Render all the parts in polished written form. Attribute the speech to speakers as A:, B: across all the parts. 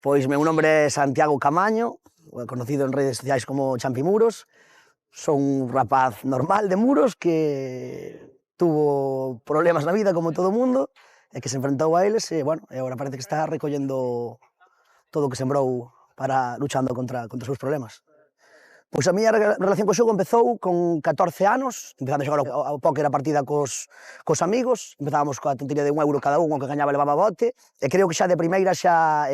A: Pois meu nombre é Santiago Camaño, conocido en redes sociais como Champi Muros. Son un rapaz normal de Muros que tuvo problemas na vida como todo mundo e que se enfrentou a eles e, bueno, e agora parece que está recollendo todo o que sembrou para luchando contra os seus problemas. Pois a miña relación co xogo empezou con 14 anos, empezando a xogar ao póker a partida cos amigos, empezábamos coa tontería de €1 cada un, o que gañaba levaba bote, e creo que xa de primeira xa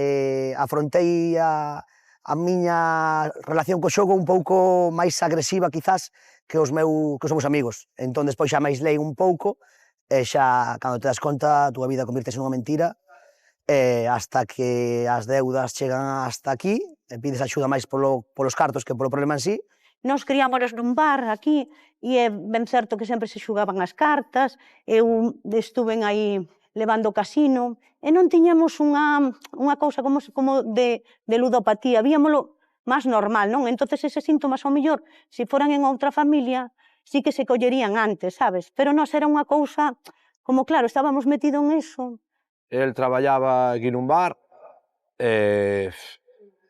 A: afrontei a miña relación co xogo un pouco máis agresiva, quizás, que os meus amigos. Entón, despois xa máis lei un pouco, e xa, cando te das conta, a túa vida convirtese nunha mentira, hasta que as deudas chegan hasta aquí, e pides axuda máis polos cartos que polo problema en sí.
B: Nos criámonos nun bar aquí e é ben certo que sempre se xugaban as cartas. Eu estuve aí levando o casino e non tiñamos unha cousa como de ludopatía, víamolo máis normal, non? Entonces eses síntomas, ao mellor, se foran en outra familia, sí que se collerían antes, sabes? Pero nós era unha cousa, como claro, estábamos metidos en eso.
C: El traballaba aquí nun bar e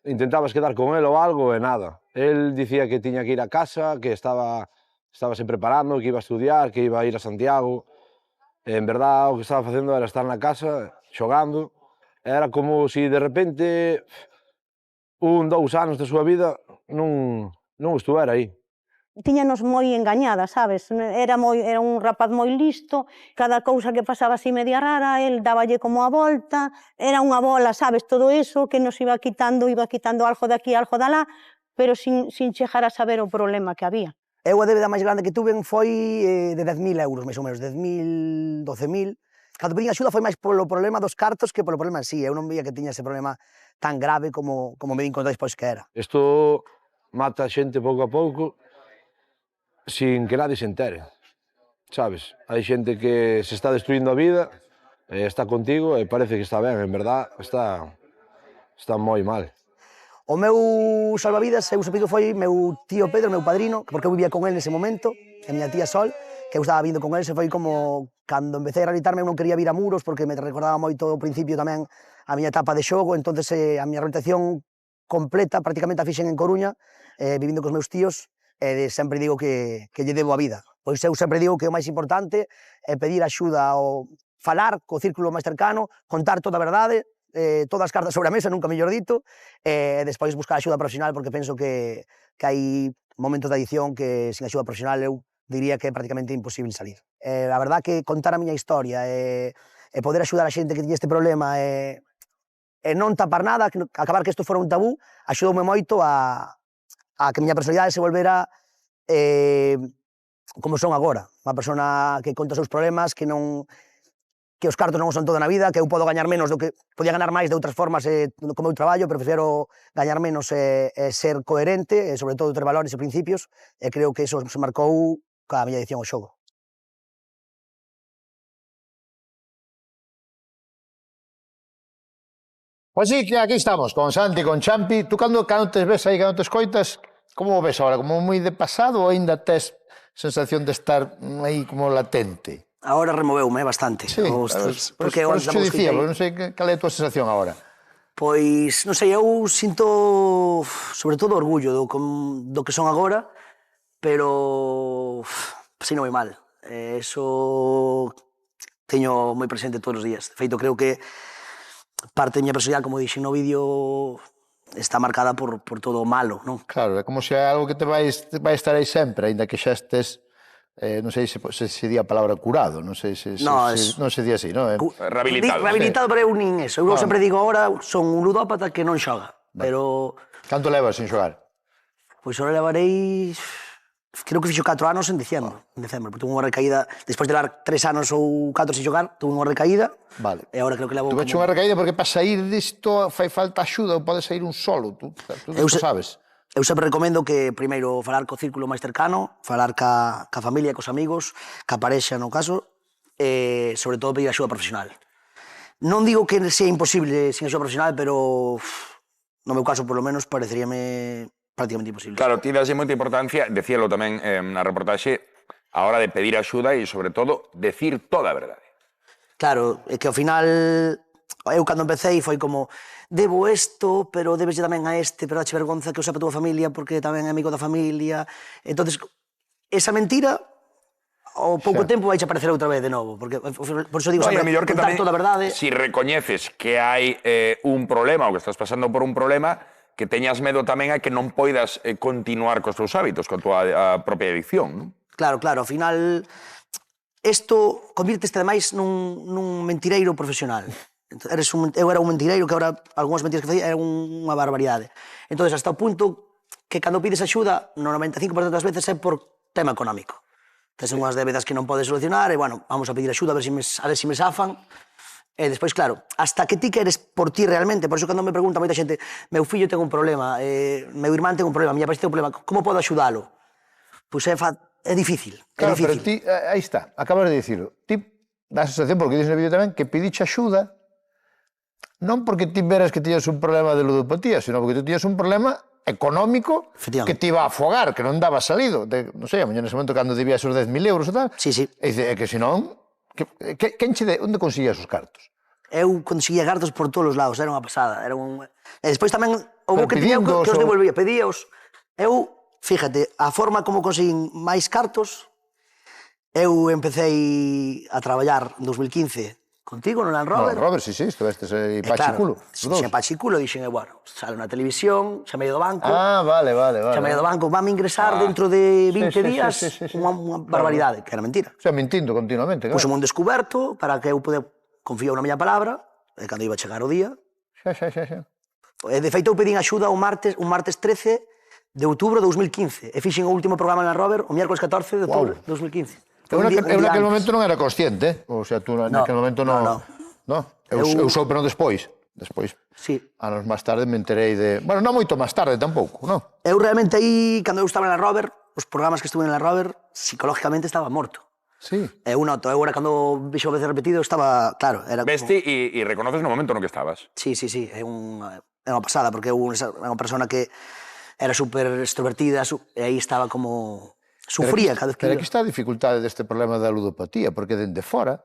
C: intentabas quedar con el ou algo e nada. El dicía que tiña que ir a casa, que estaba se preparando, que iba a estudiar, que iba a ir a Santiago. E, en verdad, o que estaba facendo era estar na casa, xogando. Era como se de repente 2 anos da súa vida non estuvera aí.
B: Tiñanos moi engañada, sabes? Era un rapaz moi listo, cada cousa que pasaba así media rara, el dáballe como a volta, era unha bola, sabes? Todo eso que nos iba quitando algo de aquí, algo de alá, pero sin chegar a saber o problema que había.
A: Eu a débeda máis grande que tuve foi de €10.000, máis ou menos, 10.000, 12.000. Cando pedín axuda foi máis polo problema dos cartos que polo problema en sí. Eu non veía que tiña ese problema tan grave como me din conta despois que era.
C: Isto mata a xente pouco a pouco, sin que nadie se entere, sabes? Hai xente que se está destruindo a vida, está contigo e parece que está ben, en verdad está moi mal.
A: O meu salvavidas, eu supido, foi meu tío Pedro, meu padrino, porque eu vivía con él nese momento, e a miña tía Sol, que eu estaba vindo con él, se foi como cando empecé a rehabilitarme, eu non quería vir a Muros porque me recordaba moito ao principio tamén a miña etapa de xogo, entonces a miña rehabilitación completa prácticamente a fixen en Coruña, vivindo cos meus tíos, e sempre digo que lle debo a vida. Pois eu sempre digo que o máis importante é pedir axuda ou falar co círculo máis cercano, contar toda a verdade, todas as cartas sobre a mesa, nunca mellor dito, e despois buscar axuda profesional, porque penso que hai momentos de adición que sin axuda profesional eu diría que é prácticamente imposible salir. A verdad que contar a miña historia e poder axudar a xente que tiña este problema e non tapar nada, acabar que isto fora un tabú, axudoume moito a que a miña personalidade se volvera como son agora, unha persona que conta os seus problemas, que os cartos non son todo na vida, que eu podo gañar menos do que podía ganar máis de outras formas co meu traballo, pero prefiero gañar menos e ser coherente, e sobre todo ter valores e principios, e creo que eso se marcou coa miña edición ao xogo.
D: Pois sí, que aquí estamos, con Santi, con Champi. Tú cando te ves aí, cando te escoitas, como o ves agora? Como moi de pasado ou ainda tes sensación de estar aí como latente?
A: Agora removeume bastante.
D: Sí,
A: porque
D: por eso dicía, non sei cal é a tua sensación agora.
A: Pois, non sei, eu sinto sobre todo orgullo do que son agora, pero pasei non moi mal. Eso teño moi presente todos os días. De feito, creo que parte da miña personalidade, como dixen no vídeo, está marcada por todo o malo, non?
D: Claro, é como se é algo que te vai estar aí sempre, ainda que xa estés, non sei se di a palabra curado, non sei se non se di así, non?
E: Rehabilitado.
A: Rehabilitado, pero eu nin eso. Eu sempre digo agora, son un ludópata que non xoga, pero...
D: Canto levas sin xogar?
A: Pois agora levarei... Creo que fixo 4 anos en decembro, porque tuve unha recaída, despois de levar 3 anos ou 4 sin xogar, tuve unha recaída, e agora creo que levo...
D: Tuve unha recaída porque para sair disto fai falta axuda ou podes sair un solo, tú sabes.
A: Eu sempre recomendo que primeiro falar co círculo máis cercano, falar ca familia, cos amigos, ca parexa no caso, e sobre todo pedir axuda profesional. Non digo que sea imposible sin axuda profesional, pero no meu caso, polo menos, pareceríame prácticamente imposible.
E: Claro, ti daslle moita importancia, decíalo tamén na reportaxe, a hora de pedir axuda e, sobre todo, decir toda a verdade.
A: Claro, é que ao final Eu, cando empecé, foi como, debo isto, pero debeslle tamén a este, pero dache vergonza que o sepa a túa familia, porque tamén é amigo da familia. Entonces, esa mentira, ao pouco tempo vai aparecer outra vez de novo, porque por iso digo
E: No, e a
A: sempre,
E: mellor que
A: contar
E: tamén,
A: toda a verdade.
E: si recoñeces que hai un problema ou que estás pasando por un problema, que teñas medo tamén a que non poidas continuar cos teus hábitos, coa tua propia adicción, non?
A: Claro, ao final, isto convírteste ademais nun mentireiro profesional. Eu era un mentireiro que agora algunhas mentiras que facía eran unha barbaridade. Entón, hasta o punto que cando pides axuda, no 95% das veces é por tema económico. Tes unhas débedas que non podes solucionar e, bueno, vamos a pedir axuda a ver se me zafan. E despois, claro, hasta que ti queres por ti realmente, por iso cando me pregunta moita xente, meu fillo ten un problema, meu irmán ten un problema, miña país ten un problema, como podo axudalo? Pois é difícil,
D: Claro,
A: difícil.
D: pero ti, aí está, acabas de dicirlo. Ti dá a sensación, porque dices no vídeo tamén, que pediche axuda non porque ti veras que tiñas un problema de ludopatía, sino porque ti tiñas un problema económico que te iba a afogar, que non daba salido. Non sei, a mañana nese momento cando debías os 10.000 euros e tal.
A: Sí.
D: E dice, é que senón, onde conseguías os cartos?
A: Eu conseguía cartos por todos os lados, era unha pasada. E despois tamén houve que
D: pedindo
A: os devolvía, pedíos. Eu, fíjate, a forma como conseguín máis cartos, eu empecé a traballar en 2015 contigo no Land Rover.
D: No, Robert, sí, estuvestes aí pachiculo.
A: Xa pachiculo, dixen, bueno, sale na televisión, xa medio do banco.
D: Ah, vale.
A: Xa medio do banco, vame ingresar dentro de 20 días, unha barbaridade, que era mentira.
D: O sea, mintindo continuamente, claro.
A: Puxome un descuberto para que eu pudera confiar na miña palabra, e cando iba a chegar o día.
D: Xa.
A: De feito, eu pedín axuda un martes 13 de outubro de 2015, e fixen o último programa na Robert o miércoles 14 de outubro de 2015.
D: Eu naquele momento non era consciente, o sea, tú naquele momento non... Eu sou, pero non despois. Despois, anos máis tarde, me enterei de... Bueno, non moito máis tarde tampouco, non?
A: Eu realmente aí, cando eu estaba na Robert, os programas que estuve na Robert, psicológicamente estaba morto.
D: Sí.
A: Eu noto, eu agora cando vixo veces repetido, estaba, claro, era...
E: Veste e reconoces no momento no que estabas.
A: Sí, é unha pasada, porque eu era unha persona que era super extrovertida, e aí estaba como... Sufría cada vez que...
D: Pero aquí está a dificultade deste problema da ludopatía, porque dende fora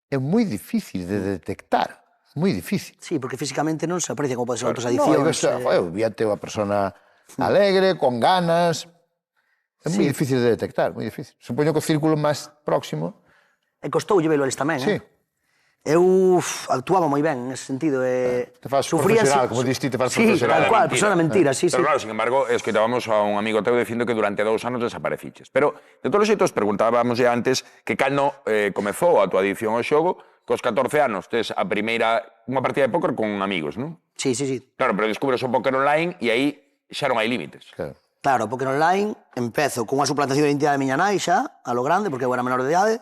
D: é moi difícil de detectar, moi difícil.
A: Sí, porque físicamente non se aprecia como pode ser outras adiccións.
D: Eu víate unha persona alegre, con ganas... É moi difícil de detectar, moi difícil. Supoño que o círculo máis próximo...
A: E costoulle velo eles tamén,
D: Sí.
A: Eu actuaba moi ben nese sentido.
D: Te faz profesional, como diste, te faz profesional.
A: Sí, tal cual, pues era mentira, sí.
E: Pero claro, sin embargo, escoitábamos a un amigo teu dicindo que durante 2 anos desapareciches. Pero, de todos os xeitos, preguntábamos ya antes que cando comezou a tua adicción ao xogo, cos 14 anos tes a primeira, unha partida de póker con amigos, non?
A: Sí.
E: Claro, pero descubres o póker online e aí xa non hai límites.
A: Claro, o póker online, empezo con unha suplantación de identidade de miña nai xa, a lo grande, porque eu era menor de idade.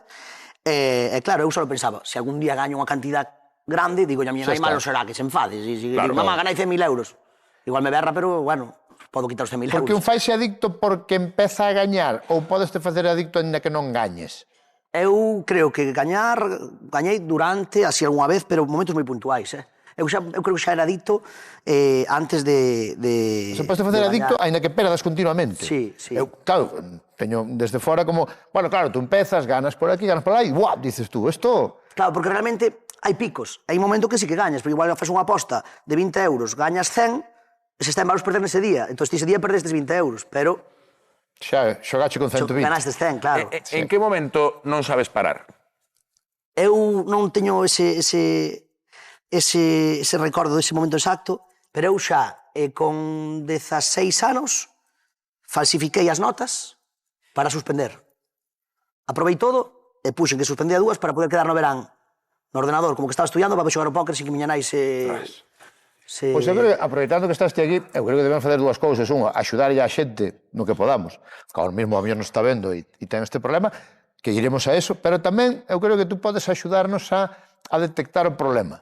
A: E claro, eu só pensaba, se algún día gaño unha cantidad grande, digo, a miña nai malo será que se enfade. Digo, mamá, ganai 100.000 euros. Igual me berra, pero, bueno, podo quitar os 100.000 euros.
D: Porque un faise adicto porque empeza a gañar ou podes te facer adicto ainda que non gañes?
A: Eu creo que gañei durante, así algunha vez, pero momentos moi puntuais, Eu creo que xa era adicto antes de
D: Se podes facer adicto aínda que perdas continuamente.
A: Sí.
D: Eu, claro, teño desde fora como... Bueno, claro, tú empezas, ganas por aquí, ganas por aí, ¡buah! Dices tú, esto...
A: Claro, porque realmente hai picos. Hai momento que sí que gañas, porque igual faz unha aposta de 20 euros, gañas 100, e se está en malos perder nese día. Entón, ese día perdestes 20 euros, pero...
D: Xa, xogache con 120.
A: Ganastes 100, claro.
E: En que momento non sabes parar?
A: Eu non teño ese recordo dese momento exacto, pero eu xa, con 16 anos, falsifiquei as notas para suspender. Aprovei todo e puxen que suspendía 2 para poder quedar no verán no ordenador, como que estaba estudiando para xogar o póker sin que miña nai se...
D: Pois eu creo que, aproveitando que estás aquí, eu creo que debemos facer 2 cousas. Unha, axudarlle a xente no que podamos. Que ahora mesmo a mí non está vendo e ten este problema, que iremos a eso, pero tamén eu creo que tú podes axudarnos a detectar o problema.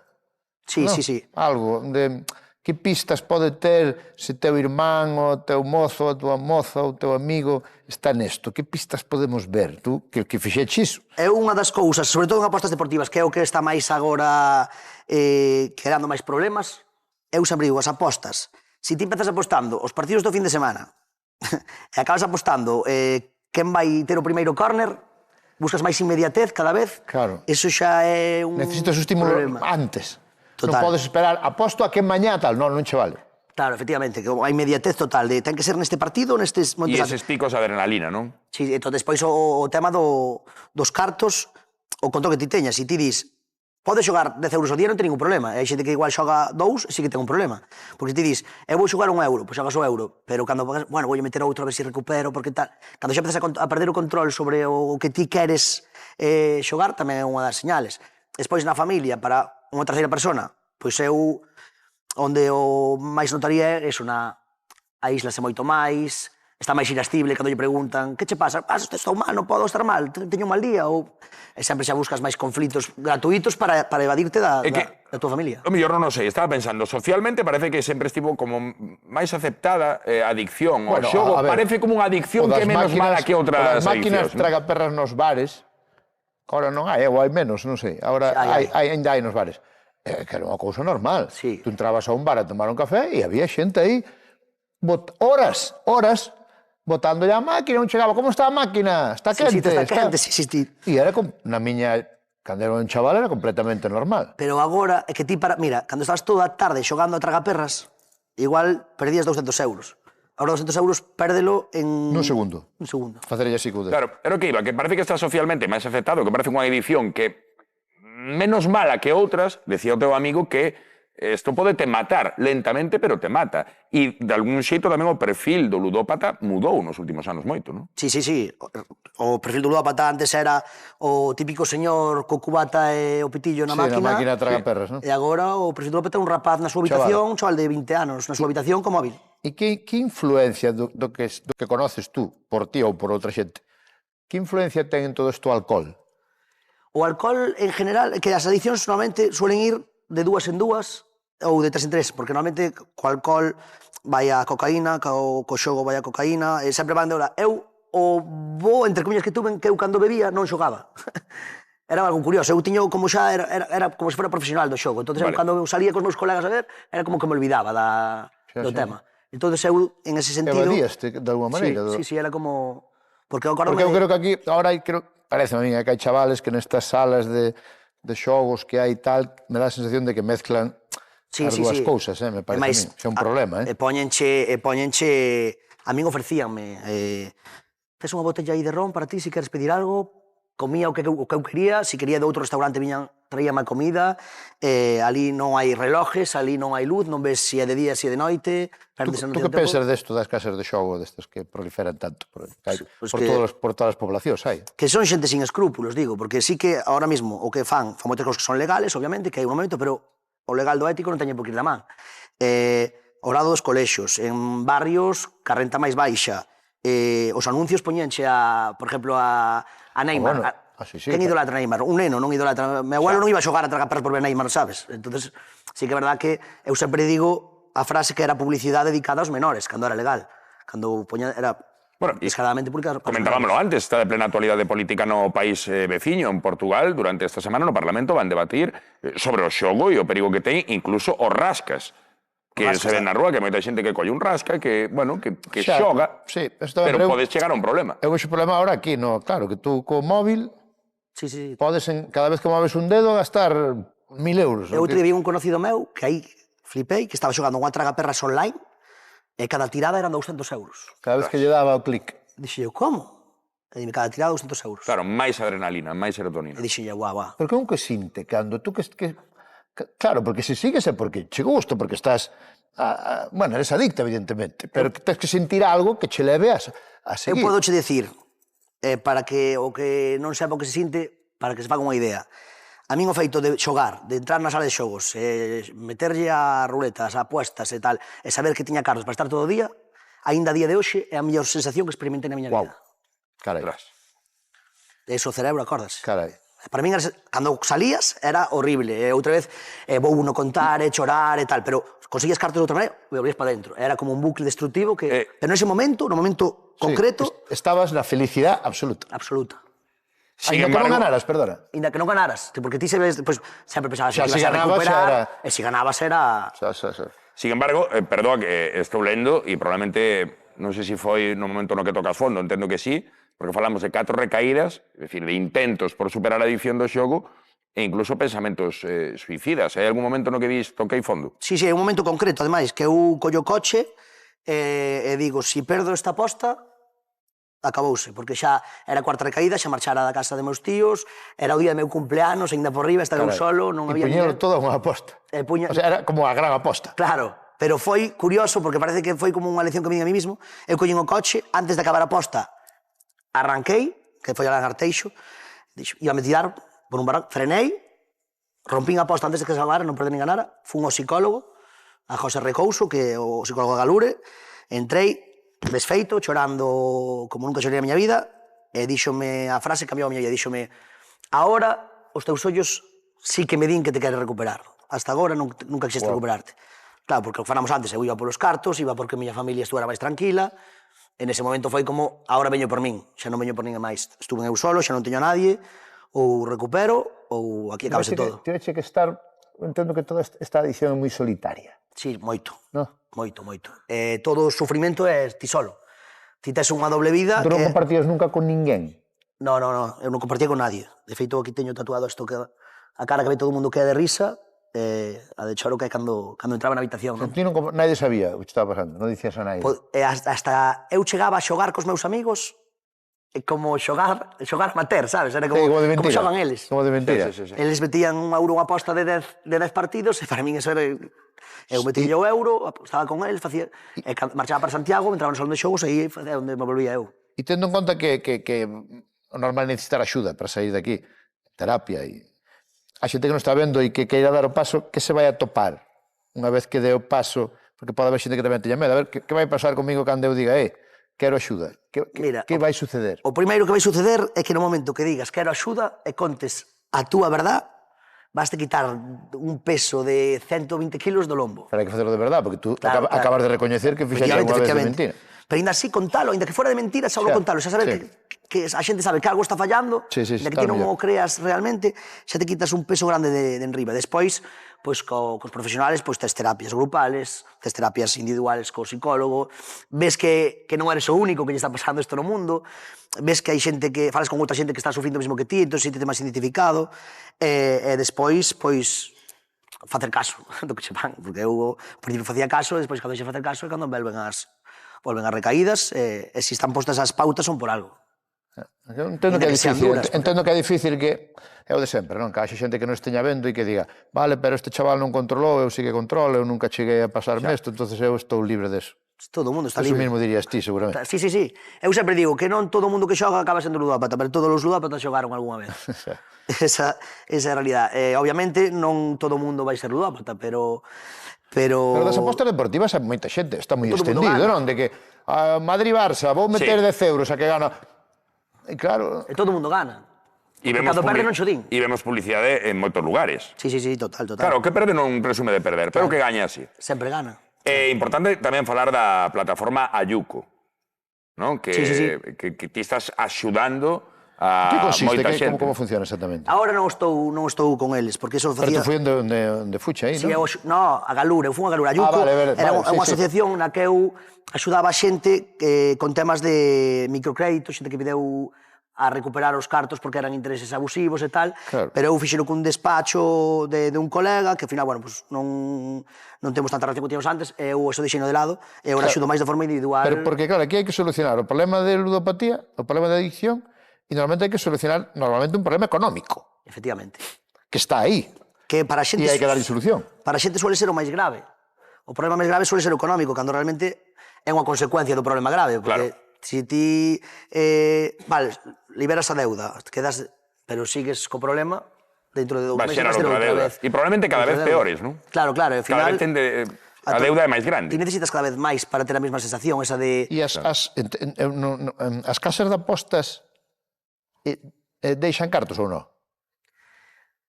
A: Sí.
D: Algo de... Que pistas pode ter se teu irmán, o teu mozo, a tua moza, o teu amigo está nesto? Que pistas podemos ver? Tú, que fixeche iso?
A: É unha das cousas, sobre todo en apostas deportivas, que é o que está máis agora creando máis problemas. Eu sempre digo, as apostas. Se ti empezas apostando os partidos do fin de semana e acabas apostando quen vai ter o primeiro córner, buscas máis inmediatez cada vez.
D: Claro.
A: Eso xa é un
D: Necesitas o estímulo
A: problema.
D: antes.
A: Total.
D: Non podes esperar, aposto a que mañá tal, non che vale.
A: Claro, efectivamente, que hai inmediatez total de ten que ser neste partido, nestes
E: E
A: montes...
E: eses picos de adrenalina, non?
A: Sí, entón, despois o tema dos cartos, o control que ti teñas, se ti dis, podes xogar 10 euros ao día, non ten ningún problema. E hai xente que igual xoga 2 e sí que ten un problema. Porque se ti dis, eu vou xogar 1 euro, pois xogas o euro, pero cando, bueno, vou meter outro a ver se recupero, porque tal. Cando xa empezas a perder o control sobre o que ti queres xogar, tamén é unha das señales. Despois, na familia, para unha terceira persona, pois eu, onde o máis notaría é eso, aíslase moito máis, está máis irascible cando lle preguntan que che pasa? Estou mal, non podo estar mal, teño un mal día, ou sempre xa buscas máis conflitos gratuitos para evadirte da tua familia.
E: O mellor non o sei, estaba pensando, socialmente parece que sempre estivo como máis aceptada a adicción ao xogo, parece como unha adicción que é menos mala que outras adiccións.
D: As máquinas tragaperras nos bares, agora non hai, ou hai menos, non sei, agora ainda hai nos bares. Que era unha cousa normal. Tú entrabas a un bar a tomar un café e había xente aí horas botándolle a máquina, non chegaba, como está a máquina? Está quente?
A: Está quente, sí.
D: E era, na miña, cando era un chaval, era completamente normal.
A: Pero agora, é que ti mira, cando estabas toda a tarde xogando a tragaperras, igual perdías 200 euros. Ahora 200 euros pérdelo en...
D: Nun segundo.
A: Un segundo.
D: Facerlle así co dedo.
E: Claro, era o que iba, que parece que está socialmente máis aceptado, que parece unha edición que menos mala que outras, decía o teu amigo que isto pode te matar lentamente, pero te mata. E, de algún xeito, tamén o perfil do ludópata mudou nos últimos anos moito, non?
A: Sí. O perfil do ludópata antes era o típico señor co cubata e o pitillo na máquina.
D: Sí, na máquina tragaperras, non?
A: E agora o perfil do ludópata é un rapaz na súa habitación, un chaval de 20 anos, na súa habitación con móvil.
D: E que influencia do que conoces tú, por ti ou por outra xente, que influencia ten en todo isto o alcohol?
A: O alcohol, en general, que as adiccións normalmente suelen ir de 2 en 2 ou de 3 en 3, porque normalmente co alcohol vai a cocaína, co xogo vai a cocaína, e sempre van de hora. Eu, o bo, entre comiñas que tuven, que eu cando bebía non xogaba. Era algo curioso, eu tiño como xa, era como se fora profesional do xogo, entón eu cando salía cos meus colegas a ver, era como que me olvidaba do tema. Entón eu, en ese sentido...
D: Evadíaste, de alguma maneira?
A: Sí, era como... Porque eu
D: eu creo que aquí, agora parece a mí que hai chavales que nestas salas de xogos que hai tal, me dá a sensación de que mezclan as dúas cousas, me parece a mí. É un problema,
A: E poñenche... A min ofrecíanme... Tes unha botella aí de ron para ti, se queres pedir algo, comía o que eu quería, se quería de outro restaurante traíame a comida, ali non hai relojes, ali non hai luz, non ves se é de día, se é de noite, perdes
D: Tú que pensas desto das casas de xogo, destas que proliferan tanto? Por todas as poblacións hai.
A: Que son xente sin escrúpulos, digo, porque sí que ahora mismo o que fan moitas cousas que son legales, obviamente, que hai un momento, pero o legal do ético non teñe por que ir da man. Ao lado dos colexos, en barrios que a renta máis baixa, os anuncios poñenche por exemplo, a Neymar. Quen idolatra a Neymar? Un neno non idolatra. Meu abuelo non iba a xogar a tragar perras por ver Neymar, sabes? Entonces, sí que é verdad que eu sempre digo a frase que era publicidade dedicada aos menores, cando era legal. Cando era descaradamente publicada.
E: Comentábamoslo antes, está de plena actualidade política no país veciño, en Portugal, durante esta semana no Parlamento van debatir sobre o xogo e o perigo que ten, incluso os rascas. Que se ven na rúa, que hai moita xente que colle un rasca, que, bueno, que xoga, pero podes chegar a un problema.
D: Eu vexo problema ahora aquí, claro, que tú co móvil podes, cada vez que moves un dedo, gastar 1.000 euros.
A: Eu outro día vi un conocido meu, que aí flipei, que estaba xogando unha tragaperras online, e cada tirada eran 200 euros.
D: Cada vez que lle daba o clic.
A: Dixe eu, como? E dime, cada tirada 200 euros.
E: Claro, máis adrenalina, máis serotonina.
A: E dixe eu, guau.
D: Porque un que sinte, cando tú que... Claro, porque se sigues é porque che gusta, porque estás... Bueno, eres adicta, evidentemente, pero tens que sentir algo que che leve a seguir.
A: Eu podo che dicir, para que o que non sepa o que se sinte, para que se faga unha idea. A min o feito de xogar, de entrar na sala de xogos, meterlle a ruletas, a apuestas e tal, e saber que tiña cartos para estar todo o día, aínda a día de hoxe é a mellor sensación que experimentei na miña vida.
D: Carai.
A: Eso o cerebro, acórdase.
D: Carai.
A: Para min, cando salías, era horrible. Outra vez, vou uno contar, chorar e tal, pero conseguías cartos de outra maneira e volvías para dentro. Era como un bucle destructivo que... Pero nese momento, no momento concreto...
D: Estabas na felicidade absoluta.
A: Absoluta.
D: Ainda que non ganaras, perdona.
A: Ainda que non ganaras, porque ti sempre pensabas que
D: ibas
A: a recuperar, e se ganabas era...
E: Sin embargo, perdón, que estou lendo, e probablemente, non sei se foi no momento no que tocas fondo, entendo que sí, porque falamos de 4 recaídas, é dicir, de intentos por superar a adicción do xogo, e incluso pensamentos suicidas. Hai algún momento no que dis toquei fondo?
A: Sí, sí, é un momento concreto, ademais, que eu collo o coche e digo, si perdo esta aposta, acabouse, porque xa era a cuarta recaída, xa marchara da casa de meus tíos, era o día de meu cumpleanos, ainda por riba, estaba eu solo, non había
D: E puñelo
A: ninguén.
D: toda unha aposta. O sea, era como a gran aposta.
A: Claro, pero foi curioso, porque parece que foi como unha lección que me di a mí mismo. Eu collín o coche, antes de acabar a aposta, arranquei, que foi a Lagarteixo, iba a me tirar por un barranco, frenei, rompín a aposta antes de que se acabara, non perdí nin ganara, fun ao psicólogo, a José Recouso, que é o psicólogo de Galure, entrei, desfeito, chorando como nunca chorei na miña vida, e díxome a frase que cambiou a miña vida, díxome, agora os teus ollos sí que me din que te queres recuperar, hasta agora nunca quixeste recuperarte. Claro, porque o que falamos antes, eu iba polos cartos, iba porque a miña familia estuera máis tranquila, e nese momento foi como, agora veño por min, xa non veño por ninguén máis. Estuve eu solo, xa non teño a nadie, ou recupero, ou aquí acabase todo.
D: Tiveche que estar, entendo que toda esta adicción é moi solitaria.
A: Sí, moito.
D: No?
A: Moito. Todo o sufrimento é ti solo. Ti tes unha doble vida
D: Tú non
A: que...
D: compartías nunca con ninguén?
A: No, eu non compartía con nadie. De feito, aquí teño tatuado isto que a cara que ve todo o mundo que é de risa, a de choro que é cando entraba na habitación. Non?
D: Ti nadie sabía o que estaba pasando, non dicías a nadie.
A: Hasta eu chegaba a xogar cos meus amigos como xogar amateur, sabes? Era como,
D: Sí, como de mentira.
A: como xogan eles.
D: Como de mentira.
E: Sí.
A: Eles metían un euro unha aposta de 10 partidos e para min eso era... Eu metía o euro, estaba con eles, facía... marchaba para Santiago, entraba no salón de xogos e aí é onde me volvía eu.
D: E tendo en conta que o normal é necesitar axuda para sair daqui, terapia, e a xente que non está vendo e que queira dar o paso, que se vai a topar unha vez que dé o paso, porque pode haber xente que tamén teña medo. A ver, que vai pasar comigo cando eu diga, quero axuda? Que vai suceder?
A: O primeiro que vai suceder é que no momento que digas quero axuda e contes a túa verdad, vas te quitar un peso de 120 kilos do lombo.
D: Pero hai que facelo de verdad, porque tú
A: Claro.
D: acabas de recoñecer que fixaste unha vez de mentira.
A: Pero ainda así contalo, ainda que fora de mentira, xa contalo, xa saber que a xente sabe que algo está fallando, ainda que ti non o creas realmente, xa te quitas un peso grande de enriba. Despois, pois cos profesionales, pois tes terapias grupales, tes terapias individuales co psicólogo, ves que non eres o único que lle está pasando isto no mundo, ves que hai xente que falas con outra xente que está sufrindo o mesmo que ti, entón xente máis identificado, e despois, pois, facer caso do que che van, porque eu, ao principio, facía caso, e despois, cando xe facer caso, é cando volven as recaídas, e se están postas as pautas son por algo.
D: Eu entendo que é difícil, que é o de sempre, non? Que haxe xente que non esteña vendo e que diga, vale, pero este chaval non controlou, eu sí que controlo, eu nunca cheguei a pasarme isto, entonces eu estou libre deso.
A: Todo o mundo está
D: Eso
A: libre.
D: mesmo dirías ti, seguramente.
A: Sí. Eu sempre digo que non todo o mundo que xoga acaba sendo ludópata, pero todos os ludópatas xogaron algunha vez. Esa é a realidade. Obviamente non todo o mundo vai ser ludópata, pero
D: Pero das apostas deportivas hai moita xente, está moi
A: Todo o mundo
D: extendido,
A: gana.
D: non? De que a Madrid-Barça, vou meter 10 euros a que gana... E claro...
A: E todo o mundo gana.
E: E
A: Cando perde non xo din.
E: E vemos publicidade en moitos lugares.
A: Sí, total.
E: Claro, o que perde non presume de perder, pero o que gaña así.
A: Sempre gana.
E: É importante tamén falar da plataforma Ayuco, non? Que ti estás axudando a
D: Que consiste?
E: moita xente.
D: Como funciona exactamente?
A: Ahora non estou con eles, porque eso
D: Pero
A: facía...
D: tú foi onde fuche aí,
A: Sí,
D: non?
A: a Galura, eu fui a Galura. Ayuco
D: vale,
A: era unha
D: sí.
A: asociación na que eu axudaba a xente con temas de microcrédito, xente que pideu a recuperar os cartos porque eran intereses abusivos e tal,
D: Claro.
A: pero eu fixero cun despacho de un colega que, ao final, bueno, pues, non temos tanta relación que tíamos antes, e eu eso deixeno de lado, e eu axudo máis de forma individual.
D: Pero porque, claro, aquí hai que solucionar o problema de ludopatía, o problema de adicción, e normalmente hai que solucionar un problema económico,
A: Efectivamente.
D: que está aí,
A: Que para a xente...
D: e hai que darlle solución.
A: Para a xente suele ser o máis grave. O problema máis grave suele ser o económico, cando realmente é unha consecuencia do problema grave, porque se ti liberas a deuda, quedas, pero sigues co problema, dentro de 2
E: Vai
A: meses
E: xerar
A: vas ter
E: outra
A: outra
E: deuda.
A: vez.
E: E probablemente cada vez peores, non?
A: Claro, e ao final...
E: Cada vez a deuda é máis grande.
A: Ti necesitas cada vez máis para ter a mesma sensación, esa de...
D: E as casas de apostas deixan cartos ou non?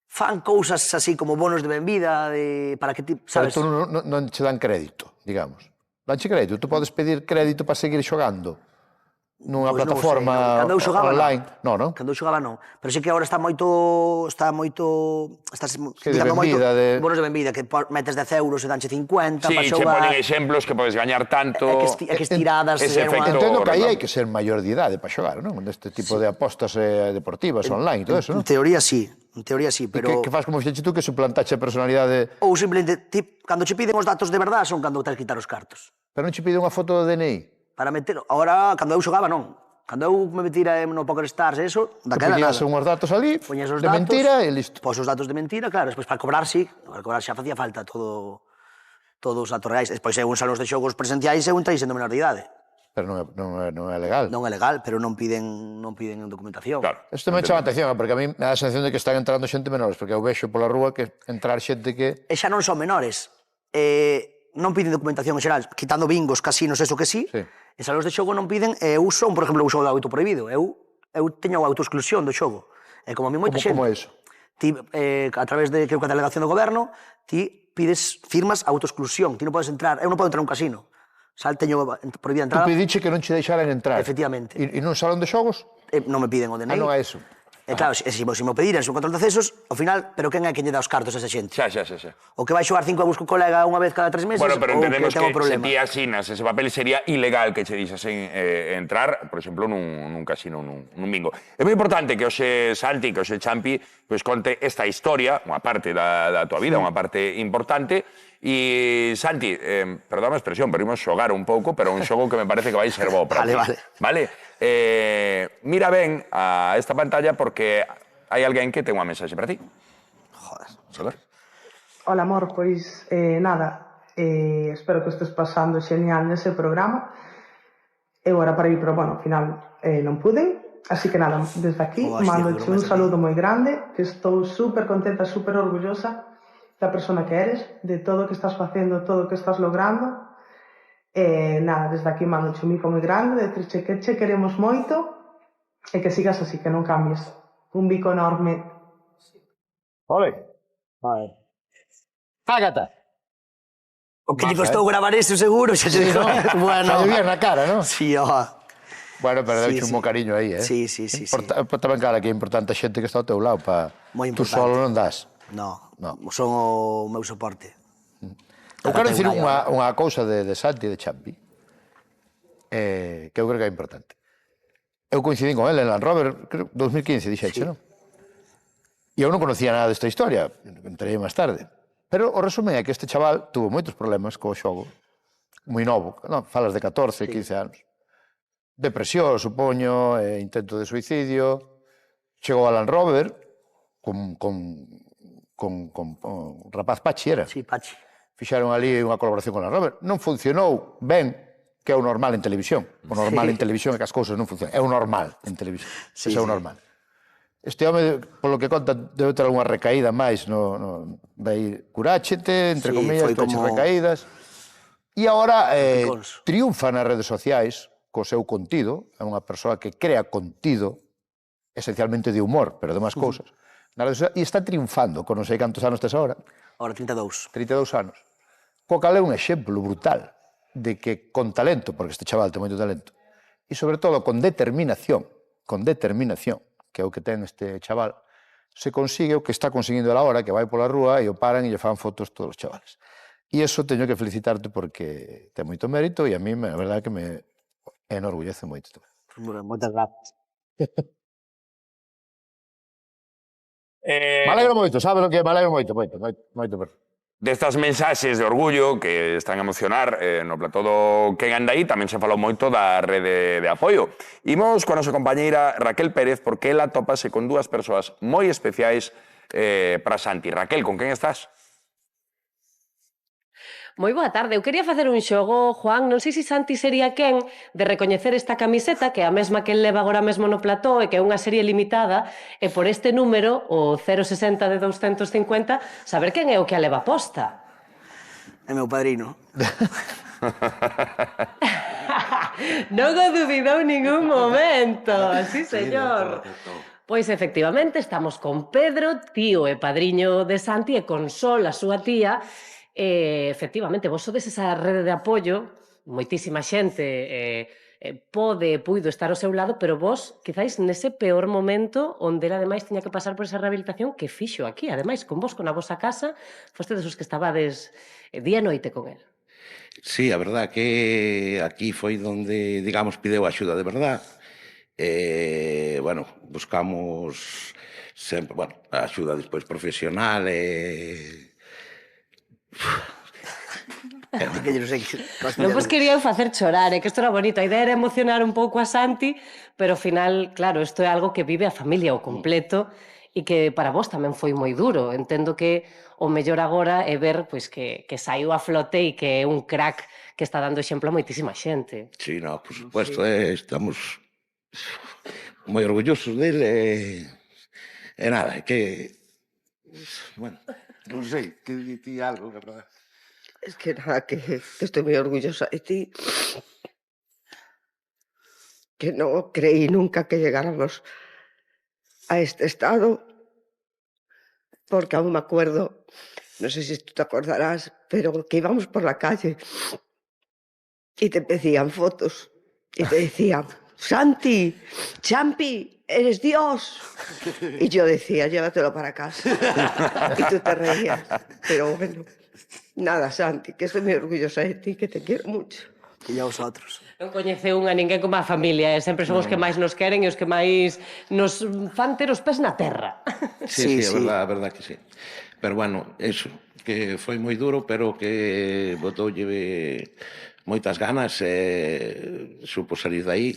A: Fan cousas así como bonos de benvida, para que ti,
D: Pero
A: sabes...
D: tú non che dan crédito, digamos. Danche crédito, tú podes pedir crédito para seguir xogando. nunha
A: Pois non o sei,
D: plataforma
A: non. Cando eu xogaba,
D: online.
A: non.
D: Non, non?
A: Cando eu xogaba non, pero sí que agora está
D: Sí, de
A: digando moito
D: benvida, de-
A: bonos de benvida, que metes 10 euros e danche 50
E: Sí,
A: para
E: che
A: xogar.
E: ponen exemplos que podes gañar tanto...
A: É que estiradas
E: ese
A: era unha-
E: efecto
D: Entendo que aí
E: redondo.
D: hai que ser maior de idade para xogar, non? Deste tipo de apostas deportivas online e todo eso,
A: En
D: non?
A: teoría sí, pero
D: Que faz como fixeche tú que suplantache a personalidade...
A: ou simplemente cando che piden os datos de verdade son cando tens que quitar os cartos.
D: Pero non che pide unha foto do DNI?
A: Para meter, ahora cando eu xogaba non. Cando eu me metira no Poker Stars eso,
D: Que
A: daquela
D: poñías
A: nada.
D: unhos datos ali,
A: Poñes os
D: de
A: datos,
D: mentira e listo.
A: Pos os datos de mentira, claro, despois para cobrar sí, para cobrar xa facía falta todos os datos reais. Despois eu en salóns de xogos presenciais eu entrei sendo menor de idade.
D: Pero non é legal.
A: Non é legal, pero non piden documentación.
E: Claro.
D: Isto me chama a atención, porque a mí me dá a sensación de que están entrando xente menores, porque eu vexo pola rúa que entrar xente que...
A: E xa non son menores. Non piden documentación en xeral, quitando bingos, casinos, eso que sí.
D: Sí.
A: En salóns de xogo non piden, eu son, por exemplo, o xogo de auto prohibido. Eu teño a autoexclusión do xogo. E como a mí moita xente...
D: Como é iso?
A: Ti, a través de, creo que a delegación do goberno, ti pides, firmas autoexclusión. Ti non podes entrar, eu non podo entrar a un casino. Teño prohibida a
D: Tú
A: entrada.
D: pediche que non che deixaran entrar.
A: Efectivamente.
D: E nun salón de xogos?
A: Non me piden o DNI.
D: Non é iso.
A: E claro, se me pediran un control de accesos, ao final, pero quen é quen lle dá os cartos a esa xente?
E: Xa.
A: O que vai xogar 5 euros co colega unha vez cada 3 meses,
E: Bueno, pero
A: ou
E: entendemos
A: que ten
E: que
A: un
E: se
A: problema.
E: ti asinas ese papel sería ilegal que che dixasen entrar, por exemplo, nun casino, nun bingo. É moi importante que hoxe Santi, que hoxe Champi, pois conte esta historia, unha parte da tua vida, unha parte importante. E Santi, perdón a expresión, pero imos xogar un pouco, pero un xogo que me parece que vai ser bo para ti. Vale? Mira ben a esta pantalla porque hai alguén que ten unha mensaxe para ti.
A: Joder.
E: A ver.
F: Hola, amor, pois nada, espero que estés pasando genial nese programa. Eu era para ir, pero bueno, ao final non pude. Así que nada, desde aquí mando-te un saludo moi grande, que estou super contenta, super orgullosa da persona que eres, de todo o que estás facendo, todo o que estás logrando. Nada, desde aquí mando-te un bico moi grande, decirche que che queremos moito e que sigas así, que non cambies. Un bico enorme.
D: Ole. Ágata.
A: O que lle costou gravar eso, seguro, xa se dijo. Bueno.
D: Xa lle na cara, non?
A: Sí, ó.
D: Bueno, pero
A: Sí,
D: deuche un bo cariño aí, eh?
A: Sí.
D: Tamén, cara, que é importante a xente que está ao teu lado,
A: Moi
D: tú
A: importante.
D: solo non das.
A: No,
D: No.
A: son o meu soporte.
D: Eu quero dicir
A: Agora
D: unha cousa de Santi e de Champi, que eu creo que é importante. Eu coincidín con ele en Land Rover, creo, 2015, dixeche, non? E eu non conocía nada desta historia, entrei máis tarde. Pero o resumen é que este chaval tuvo moitos problemas co xogo, moi novo, non? Falas de 14, 15 anos. Depresión, supoño, intento de suicidio, chegou a Land Rover con rapaz Pachi, era?
A: Sí, Pachi.
D: Fixaron ali unha colaboración con Land Rover. Non funcionou ben, que é o normal en televisión. O normal en televisión é que as cousas non funcionan. É o normal en televisión. Ese é o normal. Este home, polo que conta, debe ter unha recaída máis vai curáchete, entre comillas, tuaches recaídas. E agora triunfa nas redes sociais co seu contido, é unha persoa que crea contido esencialmente de humor, pero de máis cousas. E está triunfando, con non sei cantos anos tes agora.
A: Ahora 32.
D: 32 anos. Co cal é un exemplo brutal de que con talento, porque este chaval ten moito talento, e sobre todo con determinación, que é o que ten este chaval, se consigue o que está conseguindo a hora, que vai pola rúa e o paran e lle fan fotos todos os chavales. E iso teño que felicitarte porque ten moito mérito e a mí, a verdade, que me enorgullece moito.
A: Moitas gracias.
D: Me alegro moito, sabes o que? Me alegro moito.
E: Destas mensaxes de orgullo que están a emocionar no plató do Quen anda aí, tamén se falou moito da rede de apoio. Imos coa nosa compañeira Raquel Pérez porque ela topase con dúas persoas moi especiais para Santi. Raquel, con quen estás?
G: Moi boa tarde. Eu quería facer un xogo, Juan, non sei se Santi sería quen de recoñecer esta camiseta, que é a mesma que el leva agora mesmo no plató e que é unha serie limitada, e por este número, o 060 de 250, saber quen é o que a leva posta.
A: É meu padrino.
G: Non o dubidou ningún momento. Sí, señor. Pois, efectivamente, estamos con Pedro, tío e padriño de Santi, e con Sol, a súa tía. Efectivamente, vos sodes esa rede de apoio, moitísima xente puido estar ao seu lado, pero vos, quizáis, nese peor momento, onde ele, ademais, tiña que pasar por esa rehabilitación, que fixo aquí, ademais, con vos, con a vosa casa, fostedes os que estabades día e noite con el.
H: Sí, a verdad que aquí foi donde, digamos, pideu axuda de verdad. Bueno, buscamos sempre, bueno, a axuda despois profesional
A: Que yo non sei que...
G: Non vos quería facer chorar, que isto era bonito. A idea era emocionar un pouco a Santi, pero ao final, claro, isto é algo que vive a familia ao completo e que para vos tamén foi moi duro. Entendo que o mellor agora é ver pois, que saiu a flote e que é un crack que está dando exemplo a moitísima xente.
H: Sí, no, por supuesto, estamos moi orgullosos dele e nada, que... Bueno, non sei, que di algo, que verdad.
I: Es que nada, que estoy muy orgullosa de ti. Que no creí nunca que llegáramos a este estado, porque aún me acuerdo, no sé si tú te acordarás, pero que íbamos por la calle y te pedían fotos y te decían, Santi, Champi, eres Dios. Y yo decía, llévatelo para casa. Y tú te reías, pero bueno. Nada, Santi, que estoy muy orgullosa de ti, que te quiero mucho.
A: E a vosotros.
G: Non coñeceu a ninguén como a familia, sempre son os que máis nos queren e os que máis nos fan ter os pés na terra.
H: Sí, a verdad que sí. Pero bueno, eso, que foi moi duro, pero que botoulle moitas ganas e supo salir de aí.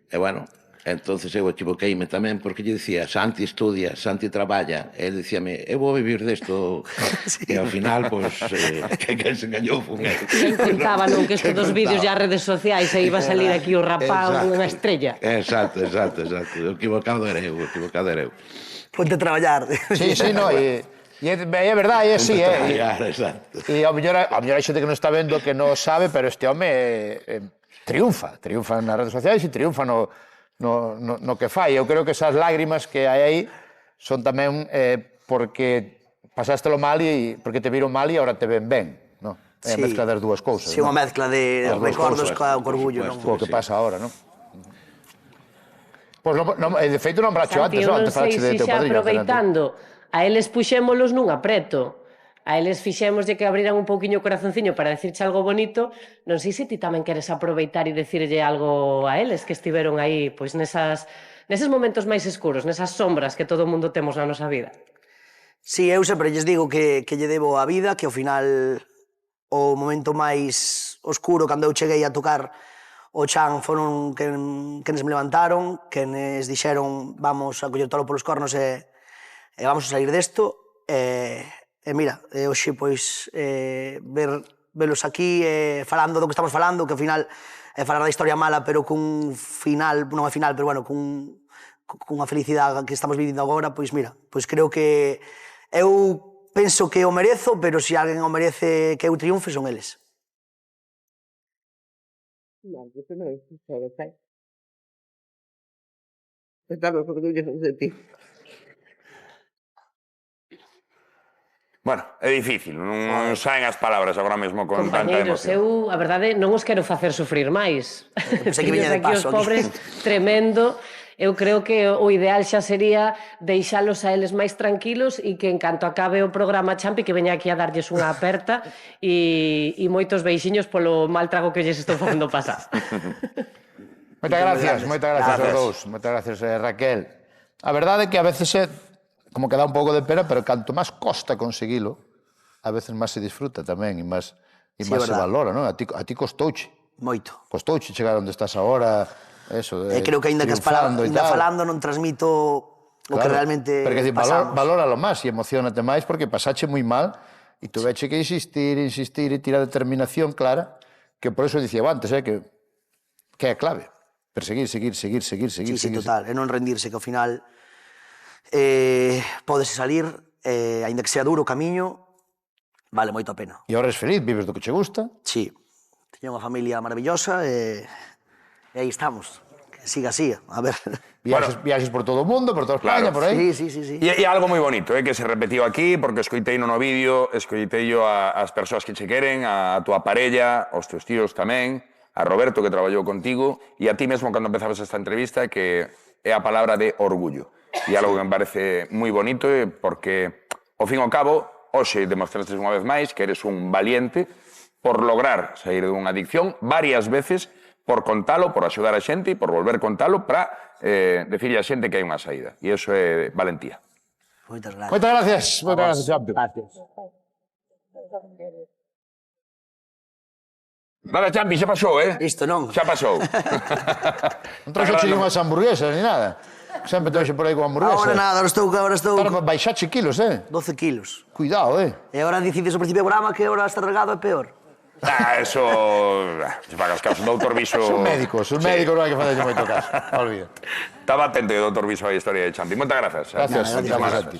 H: E bueno, entonces eu equivoqueime tamén porque lle dicía Santi estudia, Santi traballa, e ele dicíame, eu vou vivir desto, e ao final, pois, que se engañou fun eu.
G: Quen contaba, non, que isto dos vídeos e as redes sociais e iba a salir aquí o rapaz unha estrella.
H: Exacto. O equivocado era eu.
A: Ponte a traballar.
D: Sí, no, e é verdade, é así,
H: Exacto.
D: E ao mellor hai xente que non está vendo que non sabe, pero este home triunfa nas redes sociais e triunfa no que fai. Eu creo que esas lágrimas que hai aí son tamén porque pasástelo mal e porque te viron mal e agora te ven ben, non? É a mezcla das dúas cousas.
A: Sí, unha mezcla de recordos co orgullo, non?
D: Co que pasa agora, non? Pois, de feito, non falacho antes, non?
G: Santi, eu non sei se xa aproveitando, a eles puxémolos nun apreto. A eles fixémoslle que abriran un pouquiño o corazonciño para decirche algo bonito. Non sei se ti tamén queres aproveitar e decirlle algo a eles que estiveron aí pois neses momentos máis escuros, nesas sombras que todo o mundo temos na nosa vida.
A: Sí, eu sempre lles digo que lle debo a vida, que ao final o momento máis oscuro cando eu cheguei a tocar o chan foron quenes me levantaron, quenes dixeron vamos a coller tolo polos cornos e vamos a sair desto. E mira, hoxe, pois, velos aquí falando do que estamos falando, que ao final é falar da historia mala, pero cun final, non é final, pero bueno, cunha felicidade que estamos vivindo agora, pois mira, pois creo que eu penso que o merezo, pero se alguén o merece que eu triunfe, son eles.
I: No, yo no es solo, ¿sabes? Estamos orgullosos de ti.
E: Bueno, é difícil, non saen as palabras agora mesmo con tanta
G: Compañeiros,
E: emoción.
G: a verdade, non os quero facer sufrir máis.
A: Sei que viña de
G: Aquí os
A: paso.
G: pobres, tremendo. Eu creo que o ideal xa sería deixalos a eles máis tranquilos e que en canto acabe o programa Champi que veña aquí a darlles unha aperta e moitos beixiños polo mal trago que lles estou facendo pasar.
D: Moitas gracias aos dous. Moitas gracias, Raquel. A verdade é que a veces é como que dá un pouco de pena, pero canto máis costa conseguilo, a veces máis se disfruta tamén e máis se valora, non? A ti costouche.
A: Moito.
D: Costouche chegar onde estás agora, eso,
A: creo que aínda que falando non transmito o que realmente pasamos.
D: Valóralo máis e emocionate máis porque pasache moi mal e tuveche que insistir e tirar determinación clara, que por eso dicía antes, que é a clave. Perseguir, seguir.
A: Sí, total, e non rendirse, que ao final podese salir, aínda que sea duro o camiño, vale moito a pena.
D: E ahora és feliz, vives do que che gusta?
A: Sí, teño unha familia maravillosa e aí estamos. Que siga así, a ver.
D: Viaxes por todo o mundo, por toda España, por aí.
A: Sí.
E: E algo moi bonito, que se repetiu aquí, porque escoitei no vídeo, escoitei ás persoas que che queren, a túa parella, aos teus tíos tamén, a Roberto, que traballou contigo, e a ti mesmo cando empezabas esta entrevista, que é a palabra de orgullo. E algo que me parece moi bonito, porque, ao fin e ao cabo, hoxe demostraste unha vez máis que eres un valiente por lograr sair dunha adicción varias veces, por contalo, por axudar a xente e por volver contalo para decirle a xente que hai unha saída. E iso é valentía.
A: Moitas gracias.
D: Moitas gracias. Moitas gracias, Champi.
E: Nada, Champi, xa pasou,
A: Isto non.
E: Xa pasou.
D: Non trouxe chile unhas hamburguesas ni nada. Sempre trouxe por aí con hamburguesas.
A: Ahora nada, ahora estou...
D: Para baixache kilos,
A: 12 kilos.
D: Cuidado,
A: E agora decides ao principio do programa que agora está regado é peor.
E: Eso... Se pagas caso, doutor Viso...
D: Son médicos non hai que facerlle moito caso. Olvida.
E: Estaba atento, doutor Viso, a historia de Champi. Moitas grazas.
D: Gracias a ti.